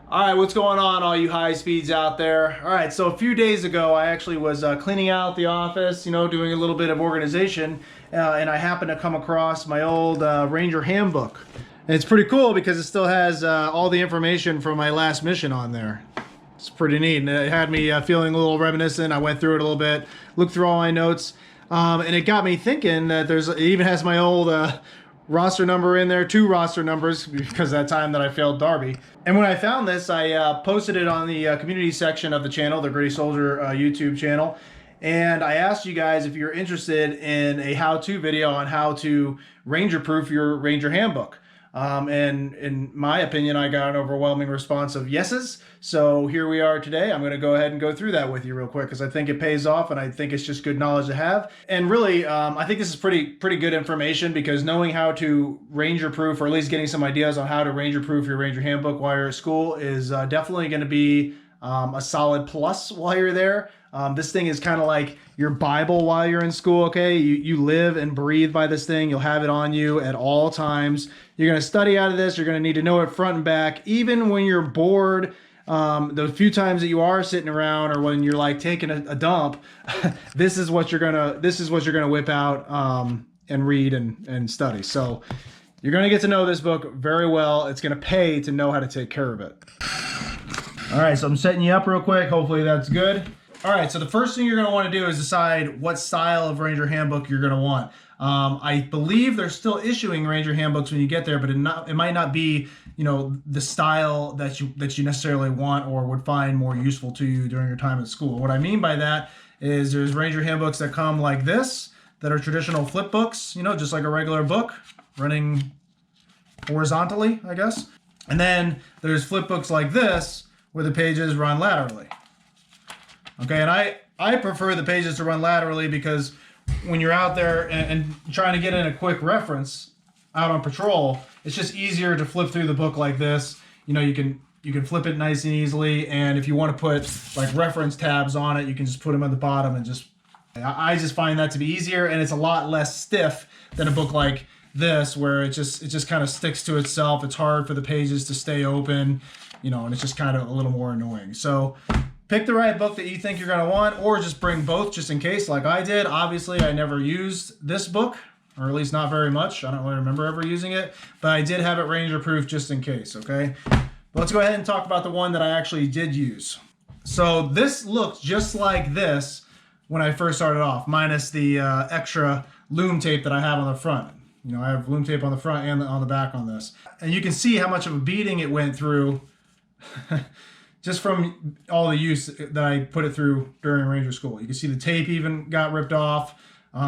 All right, what's going on, all you high speeds out there? All right, so a few days ago, I actually was cleaning out the office, doing a little bit of organization, and I happened to come across my old Ranger Handbook. And it's pretty cool because it still has all the information from my last mission on there. It's pretty neat, and it had me feeling a little reminiscent. I went through it a little bit, looked through all my notes, and it got me thinking that it even has my old roster number in there, 2 roster numbers, because that time that I failed Darby. And when I found this, I posted it on the community section of the channel, the Gritty Soldier YouTube channel, and I asked you guys if you're interested in a how-to video on how to Ranger-proof your Ranger Handbook. And in my opinion, I got an overwhelming response of yeses. So here we are today. I'm going to go ahead and go through that with you real quick because I think it pays off and I think it's just good knowledge to have. And really, I think this is pretty good information because knowing how to Ranger proof, or at least getting some ideas on how to Ranger proof your Ranger Handbook while you're at school is definitely going to be a solid plus while you're there. This thing is kind of like your Bible while you're in school, okay? You live and breathe by this thing. You'll have it on you at all times. You're going to study out of this. You're going to need to know it front and back. Even when you're bored, the few times that you are sitting around or when you're like taking a dump, this is what you're gonna whip out and read and study. So you're going to get to know this book very well. It's going to pay to know how to take care of it. All right, so I'm setting you up real quick. Hopefully that's good. All right, so the first thing you're going to want to do is decide what style of Ranger Handbook you're going to want. I believe they're still issuing Ranger Handbooks when you get there, but it might not be, the style that you necessarily want or would find more useful to you during your time at school. What I mean by that is there's Ranger Handbooks that come like this, that are traditional flip books, just like a regular book, running horizontally, I guess. And then there's flip books like this, where the pages run laterally. Okay, and I prefer the pages to run laterally because when you're out there and trying to get in a quick reference out on patrol, it's just easier to flip through the book like this. You can flip it nice and easily, and if you want to put like reference tabs on it, you can just put them at the bottom and I just find that to be easier, and it's a lot less stiff than a book like this where it just kind of sticks to itself. It's hard for the pages to stay open, and it's just kind of a little more annoying. So pick the right book that you think you're going to want, or just bring both just in case, like I did. Obviously, I never used this book, or at least not very much. I don't really remember ever using it, but I did have it Ranger proof just in case, okay? But let's go ahead and talk about the one that I actually did use. So this looked just like this when I first started off, minus the extra loom tape that I have on the front. I have loom tape on the front and on the back on this. And you can see how much of a beating it went through just from all the use that I put it through during Ranger school. You can see the tape even got ripped off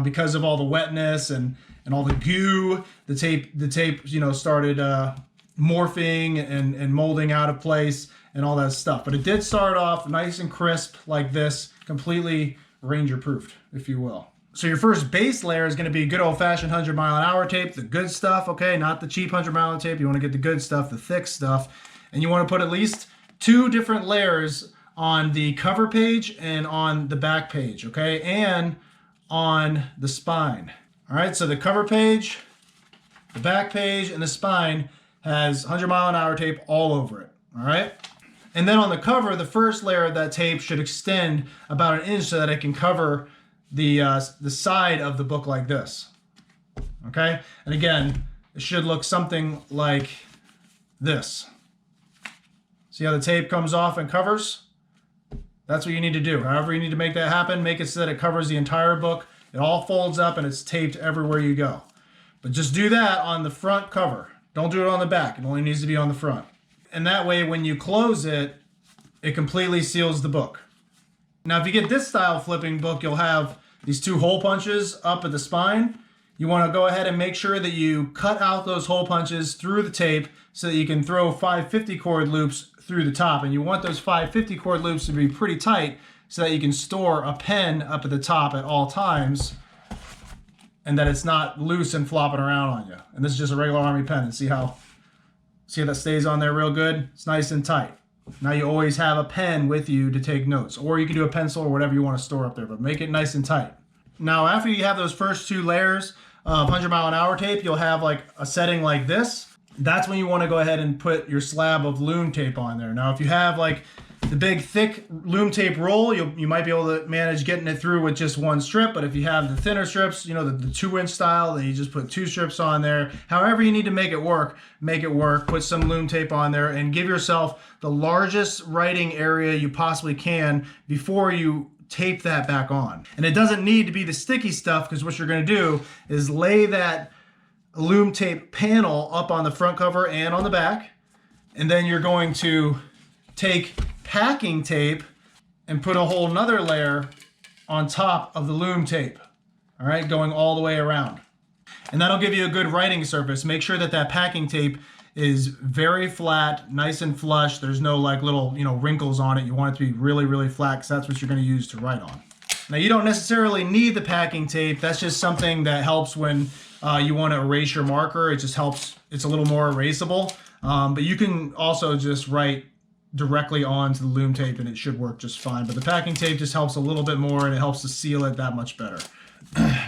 because of all the wetness and all the goo. The tape started morphing and molding out of place and all that stuff. But it did start off nice and crisp like this, completely Ranger proofed, if you will. So your first base layer is going to be good old-fashioned 100-mile-an-hour tape, the good stuff, okay? Not the cheap 100-mile tape. You want to get the good stuff, the thick stuff. And you want to put at least 2 different layers on the cover page and on the back page, okay? And on the spine. All right, so the cover page, the back page, and the spine has 100-mile-an-hour tape all over it, all right? And then on the cover, the first layer of that tape should extend about 1 inch so that it can cover the side of the book like this, okay? And again, it should look something like this. See how the tape comes off and covers? That's what you need to do. However you need to make that happen, make it so that it covers the entire book. It all folds up and it's taped everywhere you go. But just do that on the front cover. Don't do it on the back. It only needs to be on the front. And that way, when you close it, it completely seals the book. Now, if you get this style flipping book, you'll have these 2 hole punches up at the spine. You want to go ahead and make sure that you cut out those hole punches through the tape so that you can throw 550 cord loops through the top. And you want those 550 cord loops to be pretty tight so that you can store a pen up at the top at all times and that it's not loose and flopping around on you. And this is just a regular Army pen. And see how that stays on there real good? It's nice and tight. Now you always have a pen with you to take notes, or you can do a pencil or whatever you want to store up there, but make it nice and tight. Now, after you have those first 2 layers of 100-mile-an-hour tape, you'll have like a setting like this. that's when you want to go ahead and put your slab of loom tape on there. Now, if you have like the big thick loom tape roll, you might be able to manage getting it through with just one strip. But if you have the thinner strips, you know, the 2-inch style, then you just put 2 strips on there. However you need to make it work, make it work. Put some loom tape on there and give yourself the largest writing area you possibly can before you tape that back on. And it doesn't need to be the sticky stuff, because what you're going to do is lay that loom tape panel up on the front cover and on the back, and then you're going to take packing tape and put a whole nother layer on top of the loom tape, all right, going all the way around. And that'll give you a good writing surface. Make sure that that packing tape is very flat, nice and flush. There's no like little, you know, wrinkles on it. You want it to be really, really flat, because that's what you're going to use to write on. Now, you don't necessarily need the packing tape. That's just something that helps when you want to erase your marker. It just helps. It's a little more erasable. But you can also just write directly onto the loom tape and it should work just fine. But the packing tape just helps a little bit more, and it helps to seal it that much better.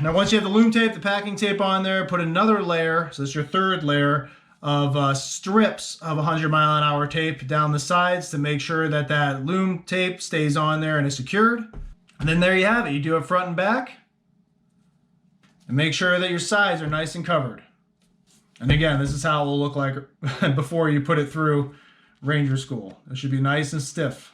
Now, once you have the loom tape, the packing tape on there, put another layer, so that's your third layer of strips of 100-mile-an-hour tape down the sides to make sure that that loom tape stays on there and is secured. And then there you have it. You do it front and back. And make sure that your sides are nice and covered. And again, this is how it will look like before you put it through Ranger School. It should be nice and stiff.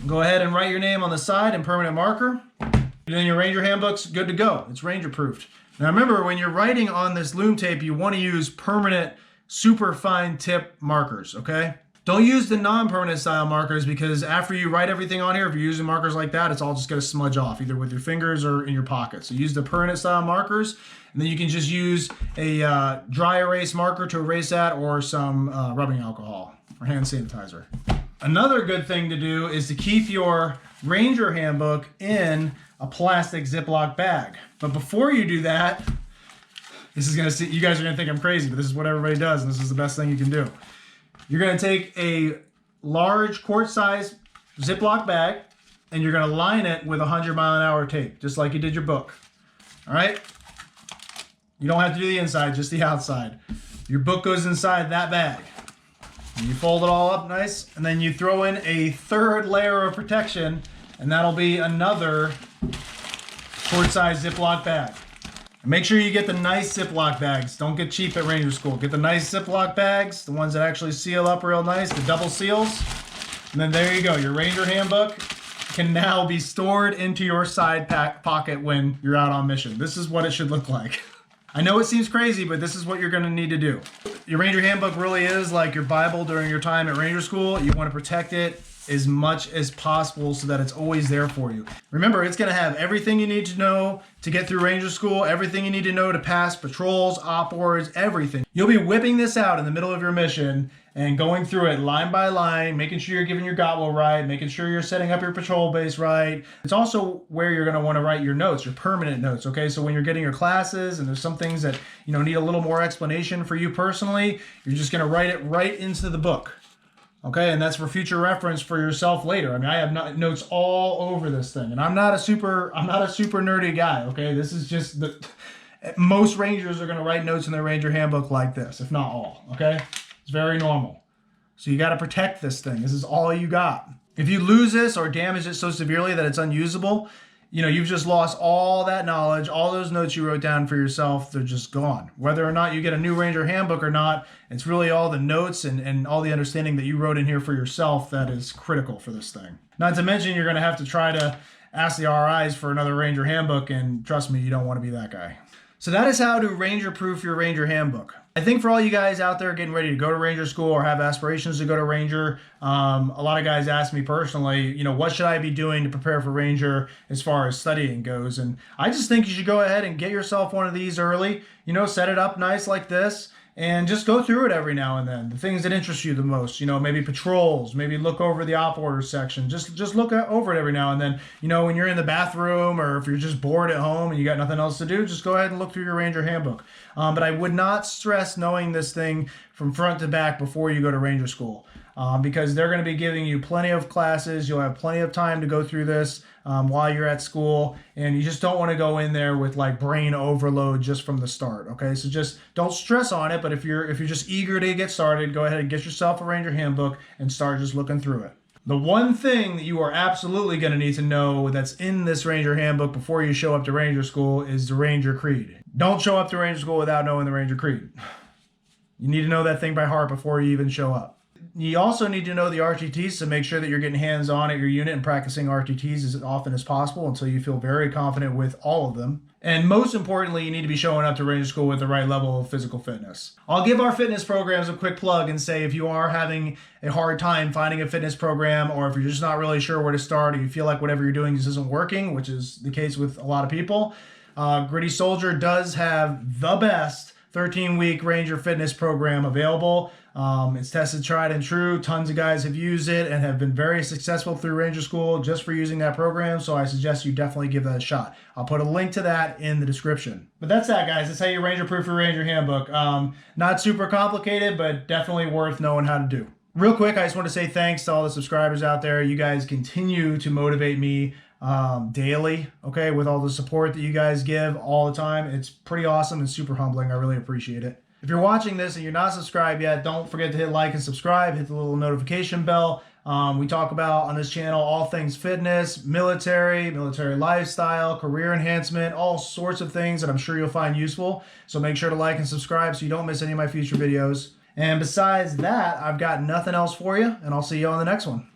Go ahead and write your name on the side in permanent marker. And then your Ranger Handbook's good to go. It's Ranger proofed. Now remember, when you're writing on this loom tape, you want to use permanent, super fine tip markers, okay? Don't use the non-permanent style markers, because after you write everything on here, if you're using markers like that, it's all just going to smudge off, either with your fingers or in your pocket. So use the permanent style markers, and then you can just use a dry erase marker to erase that, or some rubbing alcohol or hand sanitizer. Another good thing to do is to keep your Ranger Handbook in a plastic Ziploc bag. But before you do that, this is gonna see, you guys are gonna think I'm crazy, but this is what everybody does, and this is the best thing you can do. You're gonna take a large quart-size Ziploc bag, and you're gonna line it with 100-mile-an-hour tape, just like you did your book. All right? You don't have to do the inside, just the outside. Your book goes inside that bag. And you fold it all up nice, and then you throw in a third layer of protection, and that'll be another quart-size Ziploc bag. And make sure you get the nice Ziploc bags. Don't get cheap at Ranger School. Get the nice Ziploc bags, the ones that actually seal up real nice, the double seals. And then there you go. Your Ranger Handbook can now be stored into your side pocket when you're out on mission. This is what it should look like. I know it seems crazy, but this is what you're going to need to do. Your Ranger Handbook really is like your Bible during your time at Ranger School. You want to protect it as much as possible so that it's always there for you. Remember, it's going to have everything you need to know to get through Ranger School, everything you need to know to pass patrols, op boards, everything. You'll be whipping this out in the middle of your mission and going through it line by line, making sure you're giving your Gotwell right, making sure you're setting up your patrol base right. It's also where you're going to want to write your notes, your permanent notes, okay? So when you're getting your classes and there's some things that, you know, need a little more explanation for you personally, you're just going to write it right into the book. Okay, and that's for future reference for yourself later. I mean, I have notes all over this thing, and I'm not a super nerdy guy. Okay, this is just most Rangers are going to write notes in their Ranger Handbook like this, if not all. Okay, it's very normal. So you got to protect this thing. This is all you got. If you lose this or damage it so severely that it's unusable, you know, you've just lost all that knowledge, all those notes you wrote down for yourself, they're just gone. Whether or not you get a new Ranger Handbook or not, it's really all the notes and all the understanding that you wrote in here for yourself that is critical for this thing. Not to mention, you're going to have to try to ask the RIs for another Ranger Handbook, and trust me, you don't want to be that guy. So that is how to Ranger-proof your Ranger Handbook. I think for all you guys out there getting ready to go to Ranger School or have aspirations to go to Ranger, a lot of guys ask me personally, you know, what should I be doing to prepare for Ranger as far as studying goes? And I just think you should go ahead and get yourself one of these early, you know, set it up nice like this, and just go through it every now and then. The things that interest you the most, you know, maybe patrols, maybe look over the op orders section. Just look over it every now and then. You know, when you're in the bathroom or if you're just bored at home and you got nothing else to do, just go ahead and look through your Ranger Handbook. But I would not stress knowing this thing from front to back before you go to Ranger School. because they're going to be giving you plenty of classes. You'll have plenty of time to go through this while you're at school, and you just don't want to go in there with like brain overload just from the start. Okay, so just don't stress on it. But if you're just eager to get started, go ahead and get yourself a Ranger Handbook and start just looking through it. The one thing that you are absolutely going to need to know that's in this Ranger Handbook before you show up to Ranger School is the Ranger Creed. Don't show up to Ranger School without knowing the Ranger Creed. You need to know that thing by heart before you even show up. You also need to know the RTTs to make sure that you're getting hands-on at your unit and practicing RTTs as often as possible until you feel very confident with all of them. And most importantly, you need to be showing up to Ranger School with the right level of physical fitness. I'll give our fitness programs a quick plug and say if you are having a hard time finding a fitness program, or if you're just not really sure where to start, or you feel like whatever you're doing just isn't working, which is the case with a lot of people, Gritty Soldier does have the best 13-week Ranger fitness program available. It's tested, tried, and true. Tons of guys have used it and have been very successful through Ranger School just for using that program, so I suggest you definitely give that a shot. I'll put a link to that in the description. But that's that, guys. That's how you Ranger-proof your Ranger Handbook. Not super complicated, but definitely worth knowing how to do. Real quick, I just want to say thanks to all the subscribers out there. You guys continue to motivate me daily, okay, with all the support that you guys give all the time. It's pretty awesome and super humbling. I really appreciate it. If you're watching this and you're not subscribed yet, don't forget to hit like and subscribe, hit the little notification bell. We talk about on this channel all things fitness, military lifestyle, career enhancement, all sorts of things that I'm sure you'll find useful. So make sure to like and subscribe so you don't miss any of my future videos. And besides that, I've got nothing else for you, and I'll see you on the next one.